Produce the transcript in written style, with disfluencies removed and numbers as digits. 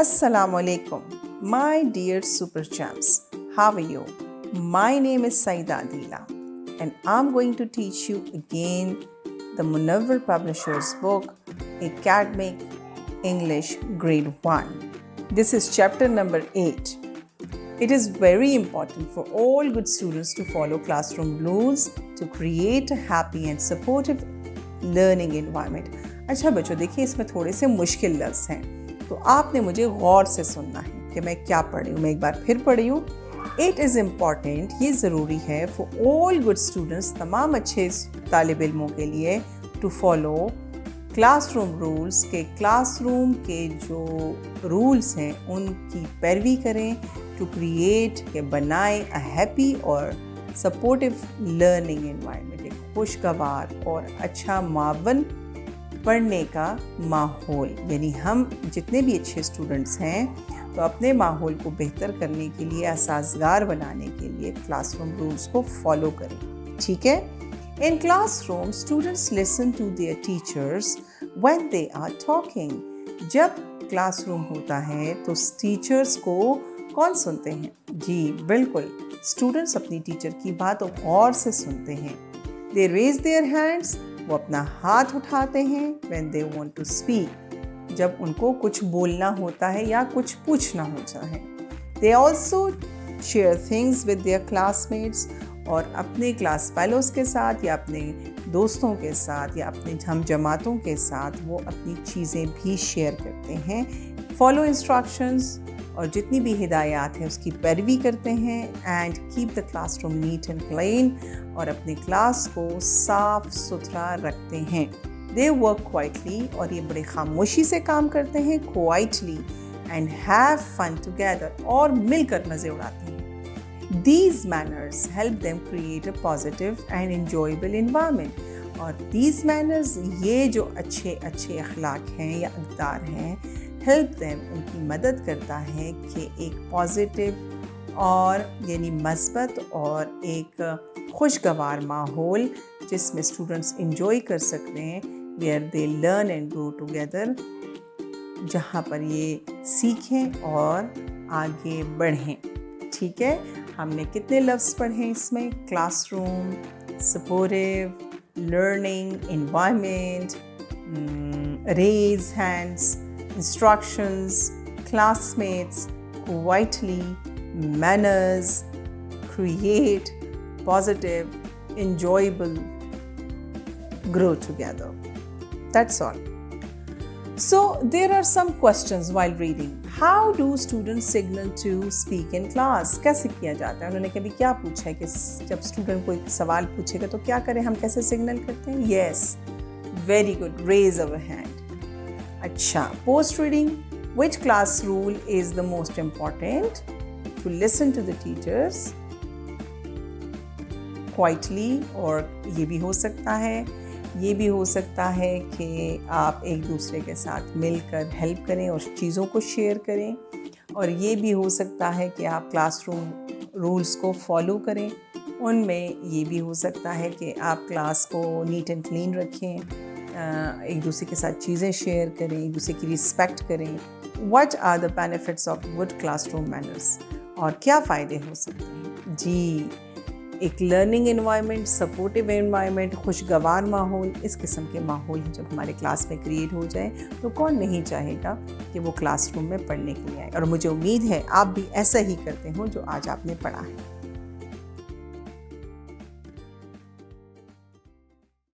Assalamu alaikum, my dear super champs. How are you? My name is Saida Adila and I'm going to teach you again the Munawwar Publishers book Academic English Grade 1. This is chapter number 8. It is very important for all good students to follow classroom rules to create a happy and supportive learning environment. अच्छा बच्चों, देखिए इसमें थोड़े से मुश्किल लफ्ज़ हैं, तो आपने मुझे गौर से सुनना है कि मैं क्या पढ़ रही हूँ. मैं एक बार फिर पढ़ी हूँ. इट इज़ इम्पॉर्टेंट, ये ज़रूरी है फॉर ऑल गुड स्टूडेंट्स, तमाम अच्छे तालिब इल्मों के लिए, टू फॉलो क्लासरूम रूल्स, के क्लासरूम के जो रूल्स हैं उनकी पैरवी करें, टू क्रिएट, के बनाएं अ हैप्पी और सपोर्टिव लर्निंग एनवायरनमेंट, एक खुशगवार और अच्छा मावन पढ़ने का माहौल. यानी हम जितने भी अच्छे स्टूडेंट्स हैं तो अपने माहौल को बेहतर करने के लिए, असाज़गार बनाने के लिए क्लासरूम रूल्स को फॉलो करें. ठीक है. In classroom students listen to their teachers when they are talking. जब क्लासरूम होता है तो टीचर्स को कौन सुनते हैं? जी बिल्कुल, स्टूडेंट्स अपनी टीचर की बात गौर से सुनते हैं. दे रेज देयर हैंड्स, वो अपना हाथ उठाते हैं. when they want to speak, जब उनको कुछ बोलना होता है या कुछ पूछना होता है. they also share things with their classmates, और अपने क्लास फेलोज़ के साथ या अपने दोस्तों के साथ या अपने हम जमातों के साथ वो अपनी चीज़ें भी शेयर करते हैं. फॉलो इंस्ट्रक्शंस, और जितनी भी हिदायत है उसकी पैरवी करते हैं. And keep the classroom neat and clean, और अपने क्लास को साफ़ सुथरा रखते हैं. दे वर्क क्वाइटली, और ये बड़े खामोशी से काम करते हैं. Quietly and have fun together, और मिलकर मज़े उड़ाते हैं. These manners help them create a positive and enjoyable environment. और these manners, ये जो अच्छे अखलाक हैं या अक़दार हैं, हेल्प देम, उनकी मदद करता है कि एक पॉजिटिव और यानी मस्बत और एक खुशगवार माहौल जिसमें स्टूडेंट्स इंजॉय कर सकते हैं, where they learn and grow together, जहाँ पर ये सीखें और आगे बढ़ें. ठीक है. हमने कितने लफ्ज़ पढ़े इसमें? Classroom, supportive, learning environment, raise hands, instructions, classmates, quietly, manners, create, positive, enjoyable, grow together. That's all. So there are some questions while reading. How do students signal to speak in class? कैसे किया जाता है? उन्होंने कभी क्या पूछा है कि जब स्टूडेंट कोई सवाल पूछेगा तो क्या करें, हम कैसे सिग्नल करते हैं? Yes, very good. Raise our hand. अच्छा, post reading. Which class rule is the most important? To listen to the teachers quietly, और ये भी हो सकता है कि आप एक दूसरे के साथ मिलकर हेल्प करें और चीज़ों को शेयर करें. और ये भी हो सकता है कि आप क्लासरूम रूल्स को फॉलो करें. उनमें ये भी हो सकता है कि आप क्लास को नीट एंड क्लीन रखें, एक दूसरे के साथ चीज़ें शेयर करें, एक दूसरे की रिस्पेक्ट करें. What are the benefits of good classroom manners, और क्या फ़ायदे हो सकते हैं? जी, एक लर्निंग एनवायरनमेंट, सपोर्टिव एनवायरनमेंट, खुशगवार माहौल. इस किस्म के माहौल जब हमारे क्लास में क्रिएट हो जाए तो कौन नहीं चाहेगा कि वो क्लासरूम में पढ़ने के लिए आए. और मुझे उम्मीद है आप भी ऐसा ही करते हो जो आज आपने पढ़ा है.